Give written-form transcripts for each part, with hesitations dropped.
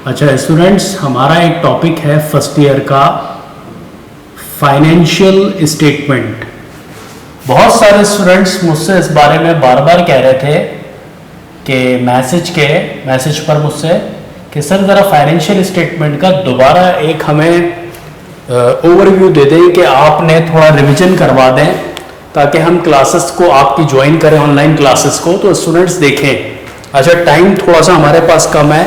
अच्छा स्टूडेंट्स, हमारा एक टॉपिक है फर्स्ट ईयर का फाइनेंशियल स्टेटमेंट। बहुत सारे स्टूडेंट्स मुझसे इस बारे में बार बार कह रहे थे कि मैसेज पर मुझसे कि सर ज़रा फाइनेंशियल स्टेटमेंट का दोबारा एक हमें ओवरव्यू दे दें कि आपने थोड़ा रिवीजन करवा दें ताकि हम क्लासेस को आपकी ज्वाइन करें, ऑनलाइन क्लासेस को, तो स्टूडेंट्स देखें। अच्छा, टाइम थोड़ा सा हमारे पास कम है,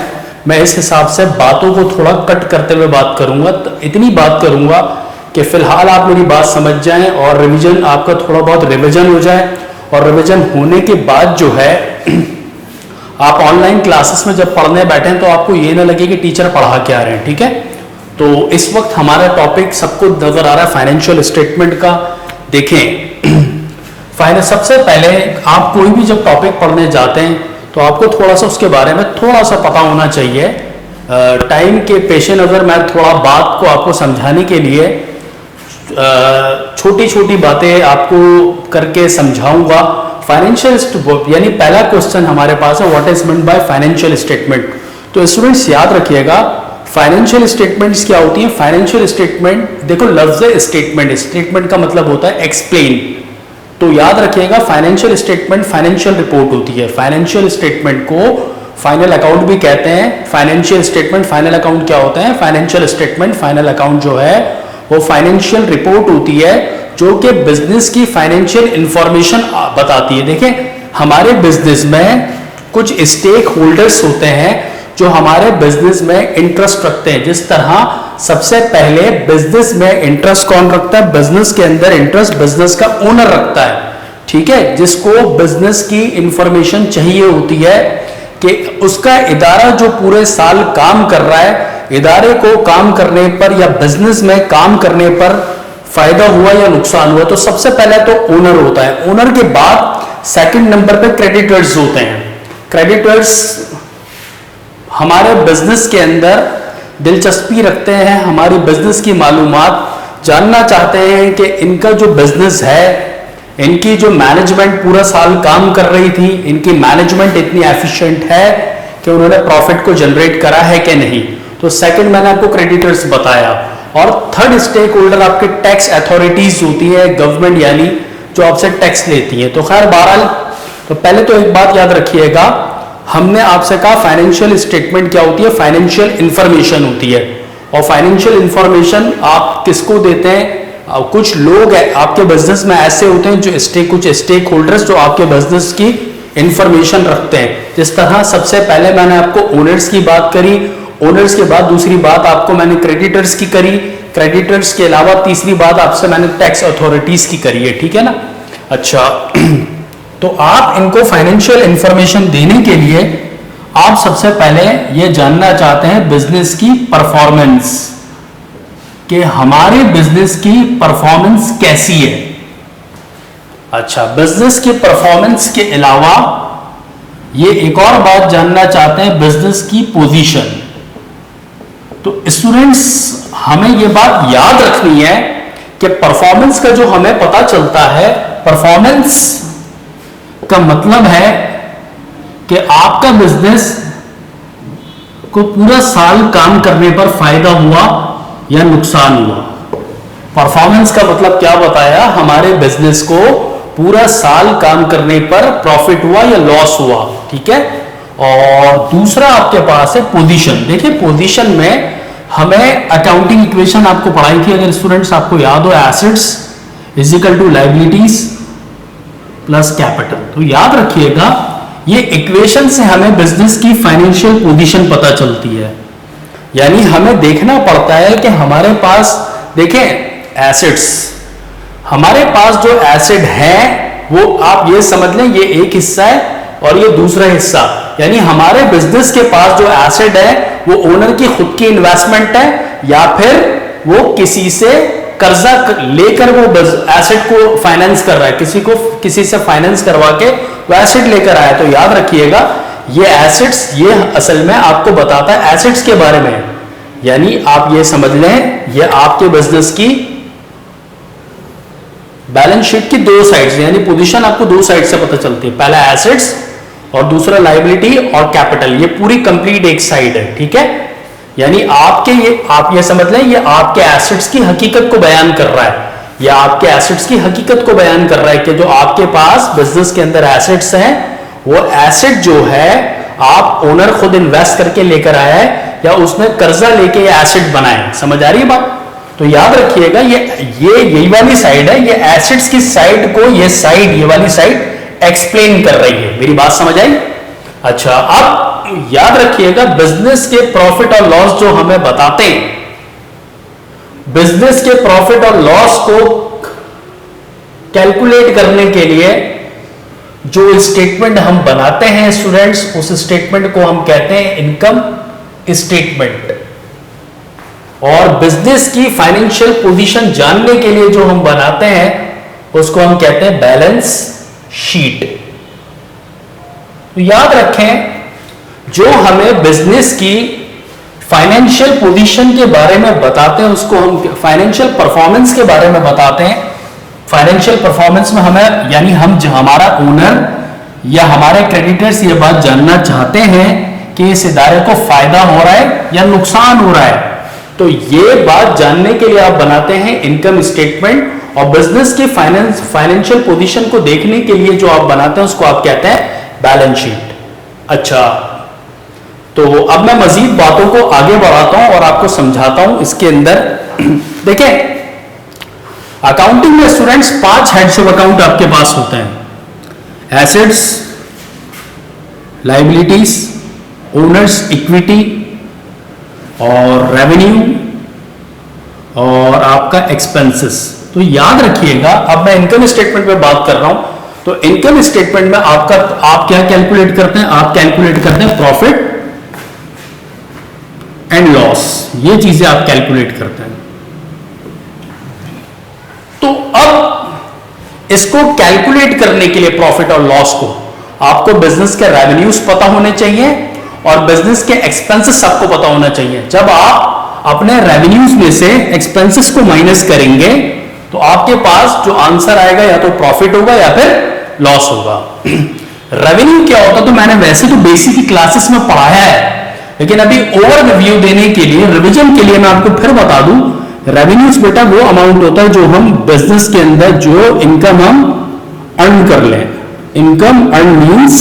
मैं इस हिसाब से बातों को थोड़ा कट करते हुए बात करूंगा। तो इतनी बात करूंगा कि फिलहाल आप मेरी बात समझ जाएं और रिवीजन आपका थोड़ा बहुत रिवीजन हो जाए, और रिवीजन होने के बाद जो है आप ऑनलाइन क्लासेस में जब पढ़ने बैठें तो आपको ये ना लगे कि टीचर पढ़ा के आ रहे हैं। ठीक है, तो इस वक्त हमारा टॉपिक सबको नजर आ रहा है फाइनेंशियल स्टेटमेंट का। देखें, सबसे पहले आप कोई भी जब टॉपिक पढ़ने जाते हैं तो आपको थोड़ा सा उसके बारे में थोड़ा सा पता होना चाहिए। टाइम के पेश नज़र मैं थोड़ा बात को आपको समझाने के लिए छोटी छोटी बातें आपको करके समझाऊंगा। फाइनेंशियल यानी पहला क्वेश्चन हमारे पास है, what is meant by financial statement. तो स्टूडेंट्स याद रखिएगा, फाइनेंशियल स्टेटमेंट्स क्या होती है। फाइनेंशियल स्टेटमेंट, देखो लफ्ज स्टेटमेंट का मतलब होता है एक्सप्लेन। तो याद रखिएगा, फाइनेंशियल स्टेटमेंट फाइनेंशियल रिपोर्ट होती है। फाइनेंशियल स्टेटमेंट को फाइनल अकाउंट भी कहते हैं। फाइनेंशियल स्टेटमेंट फाइनल अकाउंट क्या होता है? फाइनेंशियल स्टेटमेंट फाइनल अकाउंट जो है वो फाइनेंशियल रिपोर्ट होती है जो कि बिजनेस की फाइनेंशियल इंफॉर्मेशन बताती है। देखें, हमारे बिजनेस में कुछ स्टेक होल्डर्स होते हैं जो हमारे बिजनेस में इंटरेस्ट रखते हैं। जिस तरह सबसे पहले बिजनेस में इंटरेस्ट कौन रखता है? बिजनेस के अंदर इंटरेस्ट बिजनेस का ओनर रखता है। ठीक है, जिसको बिजनेस की इंफॉर्मेशन चाहिए होती है कि उसका इदारा जो पूरे साल काम कर रहा है, इदारे को काम करने पर या बिजनेस में काम करने पर फायदा हुआ या नुकसान हुआ, तो सबसे पहले तो ओनर होता है। ओनर के बाद सेकंड नंबर पे क्रेडिटर्स होते हैं। क्रेडिटर्स हमारे बिजनेस के अंदर दिलचस्पी रखते हैं, हमारी बिजनेस की मालूमात जानना चाहते हैं कि इनका जो बिजनेस है, इनकी जो मैनेजमेंट पूरा साल काम कर रही थी, इनकी मैनेजमेंट इतनी एफिशिएंट है कि उन्होंने प्रॉफिट को जनरेट करा है कि नहीं। तो सेकंड मैंने आपको क्रेडिटर्स बताया। और थर्ड स्टेक होल्डर आपके टैक्स अथॉरिटीज होती है, गवर्नमेंट यानी जो आपसे टैक्स लेती है। तो खैर बहरहाल, तो पहले तो एक बात याद रखिएगा, हमने आपसे कहा फाइनेंशियल स्टेटमेंट क्या होती है? फाइनेंशियल इंफॉर्मेशन होती है। और फाइनेंशियल इंफॉर्मेशन आप किसको देते हैं? कुछ लोग हैं आपके बिजनेस में ऐसे होते हैं जो कुछ स्टेक होल्डर्स जो आपके बिजनेस की इंफॉर्मेशन रखते हैं। जिस तरह सबसे पहले मैंने आपको ओनर्स की बात करी, ओनर्स के बाद दूसरी बात आपको मैंने क्रेडिटर्स की करी, क्रेडिटर्स के अलावा तीसरी बात आपसे मैंने टैक्स अथॉरिटीज की करी है। ठीक है ना? अच्छा, तो आप इनको फाइनेंशियल इंफॉर्मेशन देने के लिए आप सबसे पहले ये जानना चाहते हैं बिजनेस की परफॉर्मेंस, कि हमारे बिजनेस की परफॉर्मेंस कैसी है। अच्छा, बिजनेस की परफॉर्मेंस के अलावा ये एक और बात जानना चाहते हैं, बिजनेस की पोजीशन। तो स्टूडेंट्स, हमें ये बात याद रखनी है कि परफॉर्मेंस का जो हमें पता चलता है, परफॉर्मेंस का मतलब है कि आपका बिजनेस को पूरा साल काम करने पर फायदा हुआ या नुकसान हुआ। परफॉर्मेंस का मतलब क्या बताया? हमारे बिजनेस को पूरा साल काम करने पर प्रॉफिट हुआ या लॉस हुआ। ठीक है, और दूसरा आपके पास है पोजीशन। देखिए, पोजीशन में हमें अकाउंटिंग इक्वेशन आपको पढ़ाई थी, अगर स्टूडेंट्स आपको याद हो, assets is equal to liabilities plus capital. तो याद रखिएगा, ये इक्वेशन से हमें बिजनेस की फाइनेंशियल पोजीशन पता चलती है। यानी हमें देखना पड़ता है कि हमारे पास, देखें एसेट्स, हमारे पास जो एसेट है वो आप ये समझ लें, ये एक हिस्सा है और ये दूसरा हिस्सा। यानी हमारे बिजनेस के पास जो एसेट है वो ओनर की खुद की इन्वेस्टमेंट है या फिर वो किसी से कर्जा लेकर वो एसेट को फाइनेंस कर रहा है, किसी से फाइनेंस करवा के वो एसेट लेकर आया। तो याद रखिएगा, ये एसेट्स, ये असल में आपको बताता है एसेट्स के बारे में। यानी आप ये समझ लें, ये आपके बिजनेस की बैलेंस शीट की दो साइड्स, यानी पोजीशन आपको दो साइड से पता चलती है। पहला एसेट्स और दूसरा लायबिलिटी और कैपिटल, ये पूरी कंप्लीट एक साइड है। ठीक है, यानी आपके आप ये समझ लें, ये आपके एसेट्स की हकीकत को बयान कर रहा है, या आपके एसेट्स की हकीकत को बयान कर रहा है कि जो आपके पास बिजनेस के अंदर एसेट्स हैं, वो एसेट जो है आप ओनर खुद इन्वेस्ट करके लेकर आया है या उसने कर्जा लेके ये एसेट बनाए। समझ आ रही है बात? तो याद रखिएगा ये यही वाली साइड है, ये एसेट्स की साइड को ये साइड, ये वाली साइड एक्सप्लेन कर रही है। मेरी बात समझ आई? अच्छा, अब याद रखिएगा बिजनेस के प्रॉफिट और लॉस जो हमें बताते हैं, बिजनेस के प्रॉफिट और लॉस को कैलकुलेट करने के लिए जो स्टेटमेंट हम बनाते हैं स्टूडेंट्स, उस स्टेटमेंट को हम कहते हैं इनकम स्टेटमेंट। और बिजनेस की फाइनेंशियल पोजीशन जानने के लिए जो हम बनाते हैं उसको हम कहते हैं बैलेंस शीट। तो याद रखें, जो हमें बिजनेस की फाइनेंशियल पोजीशन के बारे में बताते हैं उसको हम फाइनेंशियल परफॉर्मेंस के बारे में बताते हैं। फाइनेंशियल परफॉर्मेंस में हमें, यानी हम जो हमारा ओनर या हमारे क्रेडिटर्स ये बात जानना चाहते हैं कि इस इदारे को फायदा हो रहा है या नुकसान हो रहा है, तो ये बात जानने के लिए आप बनाते हैं इनकम स्टेटमेंट। और बिजनेस की फाइनेंशियल पोजीशन को देखने के लिए जो आप बनाते हैं उसको आप कहते हैं बैलेंस शीट। अच्छा, तो अब मैं मजीद बातों को आगे बढ़ाता हूं और आपको समझाता हूं इसके अंदर। देखें, अकाउंटिंग में स्टूडेंट्स 5 हेड्स ऑफ अकाउंट आपके पास होते हैं: एसेट्स, लायबिलिटीज, ओनर्स इक्विटी और रेवेन्यू और आपका एक्सपेंसेस। तो याद रखिएगा, अब मैं इनकम स्टेटमेंट पे बात कर रहा हूं, तो इनकम स्टेटमेंट में आप क्या कैलकुलेट करते हैं? आप कैलकुलेट करते हैं प्रॉफिट एंड लॉस, ये चीजें आप कैलकुलेट करते हैं। तो अब इसको कैलकुलेट करने के लिए प्रॉफिट और लॉस को आपको बिजनेस के रेवेन्यूज पता होने चाहिए और बिजनेस के एक्सपेंसेस आपको पता होना चाहिए। जब आप अपने रेवेन्यूज में से एक्सपेंसेस को माइनस करेंगे तो आपके पास जो आंसर आएगा या तो प्रॉफिट होगा या फिर लॉस होगा। रेवेन्यू क्या होता है तो मैंने वैसे तो बेसिक क्लासेस में पढ़ाया है, लेकिन अभी ओवर रिव्यू देने के लिए, रिवीजन के लिए मैं आपको फिर बता दूं, रेवेन्यूज बेटा वो अमाउंट होता है जो हम बिजनेस के अंदर जो इनकम हम अर्न कर लें। इनकम अर्न मीन्स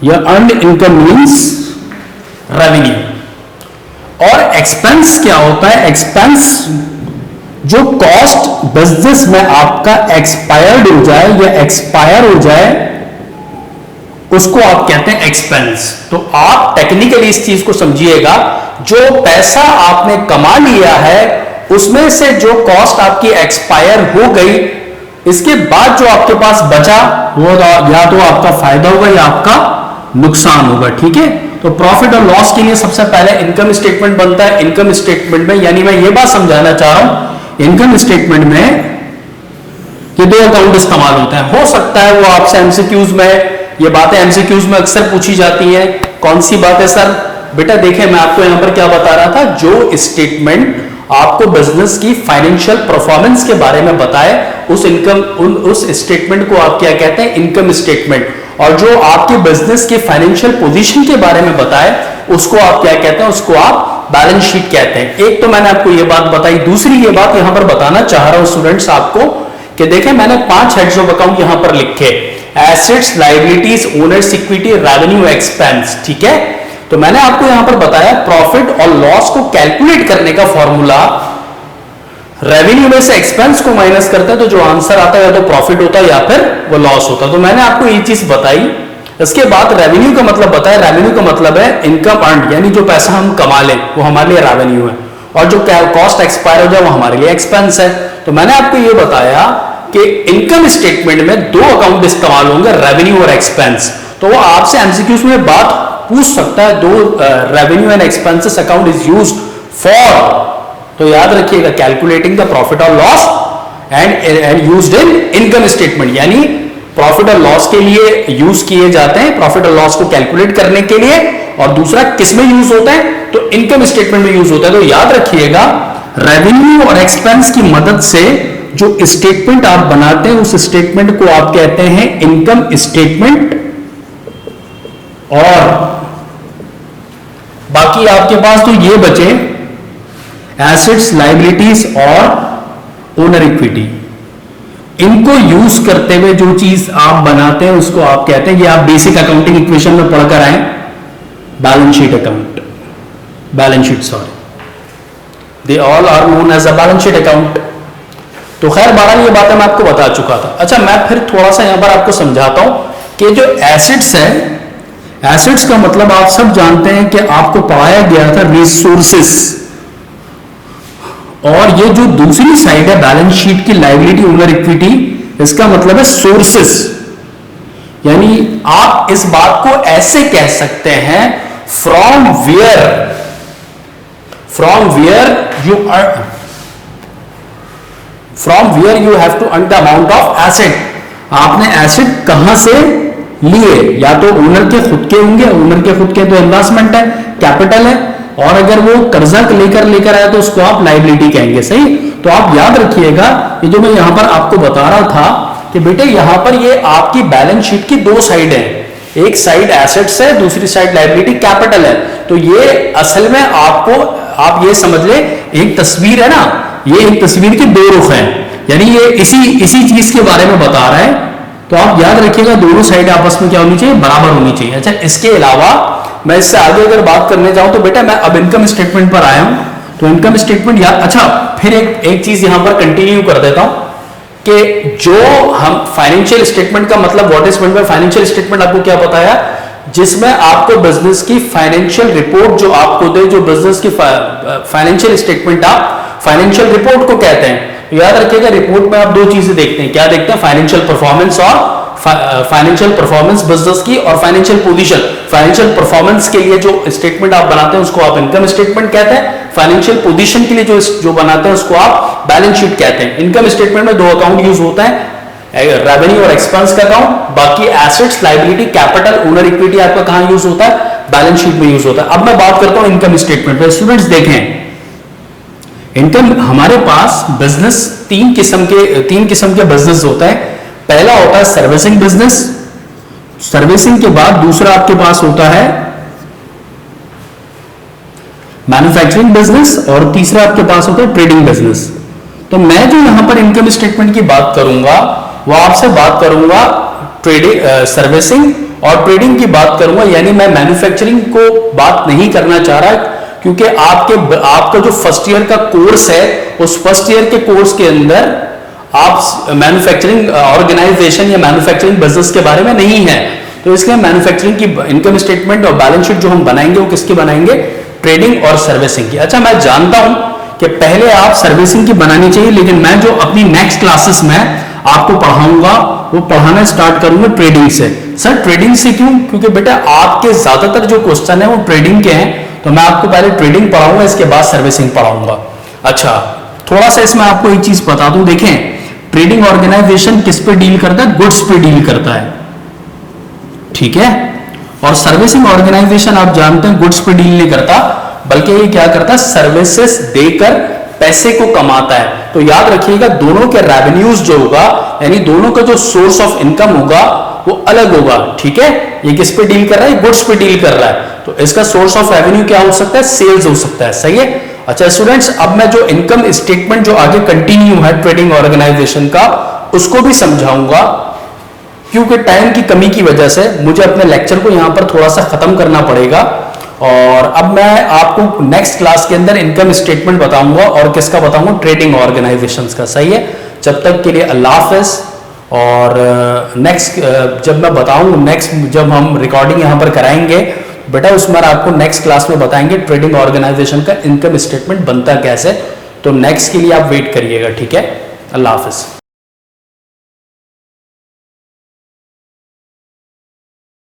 या अर्न इनकम मीन्स रेवेन्यू। और एक्सपेंस क्या होता है? एक्सपेंस जो कॉस्ट बिजनेस में आपका एक्सपायर्ड हो जाए या एक्सपायर हो जाए उसको आप कहते हैं एक्सपेंस। तो आप टेक्निकली इस चीज को समझिएगा, जो पैसा आपने कमा लिया है उसमें से जो कॉस्ट आपकी एक्सपायर हो गई, इसके बाद जो आपके पास बचा वो या तो आपका फायदा होगा या आपका नुकसान होगा। ठीक है, तो प्रॉफिट और लॉस के लिए सबसे पहले इनकम स्टेटमेंट बनता है। इनकम स्टेटमेंट में, यानी मैं ये बात समझाना चाह रहा हूं, इनकम स्टेटमेंट में ये 2 अकाउंट इस्तेमाल होते हैं। हो सकता है वो आपसे एमसीक्यूज में, ये बातें एमसीक्यूज में अक्सर पूछी जाती हैं। कौन सी बात है सर? बेटा देखें, मैं आपको यहां पर क्या बता रहा था, जो स्टेटमेंट आपको बिजनेस की फाइनेंशियल परफॉर्मेंस के बारे में बताए उस स्टेटमेंट को आप क्या कहते हैं? Income statement. और जो आपके बिजनेस के फाइनेंशियल पोजीशन के बारे में बताए उसको आप क्या कहते हैं? उसको आप बैलेंस शीट कहते हैं। एक तो मैंने आपको ये बात बताई, दूसरी ये बात यहां पर बताना चाह रहा हूं स्टूडेंट्स आपको कि देखें, मैंने 5 हेड्स ऑफ अकाउंट यहां पर लिखे: assets, liabilities, owners equity, revenue, expense. ठीक है, तो मैंने आपको यहां पर बताया प्रॉफिट और लॉस को कैलकुलेट करने का फॉर्मूला, रेवेन्यू में से एक्सपेंस को माइनस करते हैं तो जो आंसर आता है या तो प्रॉफिट होता है या फिर वो लॉस होता है। तो मैंने आपको ये चीज बताई। इसके बाद रेवेन्यू का मतलब बताया। रेवेन्यू का मतलब है इनकम अर्न, यानी जो पैसा हम कमा लें वो हमारे लिए रेवेन्यू है, और जो कॉस्ट एक्सपायर हो जाए वो हमारे लिए एक्सपेंस है। तो मैंने आपको ये बताया कि इनकम स्टेटमेंट में 2 अकाउंट इस्तेमाल होंगे, रेवेन्यू और एक्सपेंस। तो वो आपसे एमसीक्यूज में बात पूछ सकता है, revenue and expenses account is used for, तो याद रखिएगा, कैलकुलेटिंग द प्रॉफिट और loss and used in income statement, यानी प्रॉफिट और लॉस के लिए यूज किए जाते हैं, प्रॉफिट और लॉस को कैलकुलेट करने के लिए। और दूसरा किस में यूज होता है? तो इनकम स्टेटमेंट में यूज होता है। तो याद रखिएगा, रेवेन्यू और एक्सपेंस की मदद से जो स्टेटमेंट आप बनाते हैं उस स्टेटमेंट को आप कहते हैं इनकम स्टेटमेंट, और बाकी बाकी आपके पास तो ये बचे एसेट्स, लायबिलिटीज और ओनर इक्विटी। इनको यूज करते हुए जो चीज आप बनाते हैं उसको आप कहते हैं, ये आप बेसिक अकाउंटिंग इक्वेशन में पढ़कर आए, balance sheet account, balance sheet sorry, they all are known as a balance sheet account. तो खैर बहरहाल ये बातें मैं आपको बता चुका था। अच्छा, मैं फिर थोड़ा सा यहां पर आपको समझाता हूं कि जो एसेट्स है, एसेट्स का मतलब आप सब जानते हैं कि आपको पढ़ाया गया था रिसोर्सेस, और ये जो दूसरी साइड है बैलेंस शीट की लायबिलिटी ओनर इक्विटी, इसका मतलब है सोर्सेस। यानी आप इस बात को ऐसे कह सकते हैं, from where you have to earn the amount of asset. आपने एसेट कहां से लिए, या तो ओनर के खुद के होंगे, ओनर के खुद के तो इन्वेस्टमेंट है, कैपिटल है, और अगर वो कर्जा लेकर आया तो उसको आप लायबिलिटी कहेंगे, सही। तो आप याद रखिएगा, ये जो मैं यहां पर आपको बता रहा था कि बेटे यहां पर ये आपकी बैलेंस शीट की दो साइड है, एक साइड एसेट्स है, दूसरी साइड लायबिलिटी कैपिटल है। तो ये असल में आपको, आप ये समझ ले, एक तस्वीर है ना, ये एक तस्वीर के दो रुख हैं, यानी ये इसी चीज के बारे में बता रहा है। तो आप याद रखिएगा दोनों साइड आपस में क्या होनी चाहिए, बराबर होनी चाहिए। अच्छा, इसके अलावा मैं इससे आगे अगर बात करने जाऊं तो बेटा मैं अब इनकम स्टेटमेंट पर आया हूं। तो इनकम स्टेटमेंट यार, अच्छा फिर एक चीज यहां पर कंटिन्यू कर देता हूं कि जो हम फाइनेंशियल स्टेटमेंट का मतलब what is meant by financial statement आपको क्या बताया, जिसमें आपको बिजनेस की फाइनेंशियल रिपोर्ट जो आपको दे, जो बिजनेस की फाइनेंशियल स्टेटमेंट आप फाइनेंशियल रिपोर्ट को कहते हैं। तो याद रखिएगा रिपोर्ट में आप दो चीजें देखते हैं, क्या देखते हैं, फाइनेंशियल परफॉर्मेंस और फाइनेंशियल परफॉर्मेंस बिजनेस की, और फाइनेंशियल पोजीशन। फाइनेंशियल परफॉर्मेंस के लिए जो स्टेटमेंट आप बनाते हैं उसको आप इनकम स्टेटमेंट कहते हैं, फाइनेंशियल पोजीशन के लिए जो बनाते हैं उसको आप बैलेंस शीट कहते हैं। इनकम स्टेटमेंट में दो अकाउंट यूज होता है, रेवेन्यू और एक्सपेंस का अकाउंट, बाकी assets, liability, capital, owner equity आपका कहां यूज होता है, बैलेंस शीट में यूज होता है। अब मैं बात करता हूं इनकम स्टेटमेंट पे। स्टूडेंट्स देखें, इनकम हमारे पास बिजनेस तीन किस्म के बिजनेस होता है। पहला होता है सर्विसिंग बिजनेस, सर्विसिंग के बाद दूसरा आपके पास होता है मैन्युफैक्चरिंग बिजनेस, और तीसरा आपके पास होता है ट्रेडिंग बिजनेस। तो मैं जो यहां पर इनकम स्टेटमेंट की बात करूंगा वो आपसे बात करूंगा ट्रेडिंग, सर्विसिंग और ट्रेडिंग की बात करूंगा, यानी मैं मैन्युफैक्चरिंग को बात नहीं करना चाह रहा, क्योंकि आपका जो फर्स्ट ईयर का कोर्स है, उस फर्स्ट ईयर के कोर्स के अंदर आप मैन्युफैक्चरिंग ऑर्गेनाइजेशन या मैन्युफैक्चरिंग बिजनेस के बारे में नहीं है। तो इसलिए मैन्युफैक्चरिंग की इनकम स्टेटमेंट और बैलेंस शीट जो हम बनाएंगे वो किसकी बनाएंगे, ट्रेडिंग और सर्विसिंग की। अच्छा, मैं जानता हूं कि पहले आप सर्विसिंग की बनानी चाहिए, लेकिन मैं जो अपनी नेक्स्ट क्लासेस में आपको पढ़ाऊंगा वो पढ़ाना स्टार्ट करूंगा ट्रेडिंग से। सर ट्रेडिंग से क्यों, क्योंकि बेटा आपके ज्यादातर जो क्वेश्चन है वो ट्रेडिंग के हैं, तो मैं आपको पहले ट्रेडिंग पढ़ाऊंगा, इसके बाद सर्विसिंग पढ़ाऊंगा। अच्छा, थोड़ा सा इसमें आपको एक चीज बता दूं, देखें ट्रेडिंग ऑर्गेनाइजेशन किस पे डील करता है, गुड्स पे डील करता है, ठीक है। और सर्विसिंग ऑर्गेनाइजेशन आप जानते हैं गुड्स पे डील नहीं करता, बल्कि ये क्या करता है, सर्विसेज देकर पैसे को कमाता है। तो याद रखिएगा दोनों के रेवेन्यूज जो होगा, यानी दोनों का जो सोर्स ऑफ इनकम होगा वो अलग होगा, ठीक है। ये किस पे डील कर रहा है, गुड्स पे डील कर रहा है, तो इसका सोर्स ऑफ रेवेन्यू क्या हो सकता है, सेल्स हो सकता है, सही है। अच्छा स्टूडेंट्स, अब मैं जो इनकम स्टेटमेंट जो आगे कंटिन्यू है ट्रेडिंग ऑर्गेनाइजेशन का, उसको भी समझाऊंगा, क्योंकि टाइम की कमी की वजह से मुझे अपने लेक्चर को यहां पर थोड़ा सा खत्म करना पड़ेगा। और अब मैं आपको नेक्स्ट क्लास के अंदर इनकम स्टेटमेंट बताऊंगा, और किसका बताऊंगा, ट्रेडिंग ऑर्गेनाइजेशंस का, सही है। जब तक के लिए अल्लाह हाफ़िज़। और नेक्स्ट जब मैं बताऊं, नेक्स्ट जब हम रिकॉर्डिंग यहां पर कराएंगे बेटा, उसमें आपको नेक्स्ट क्लास में बताएंगे ट्रेडिंग ऑर्गेनाइजेशन का इनकम स्टेटमेंट बनता कैसे। तो नेक्स्ट के लिए आप वेट करिएगा, ठीक है। अल्लाह हाफ़िज़।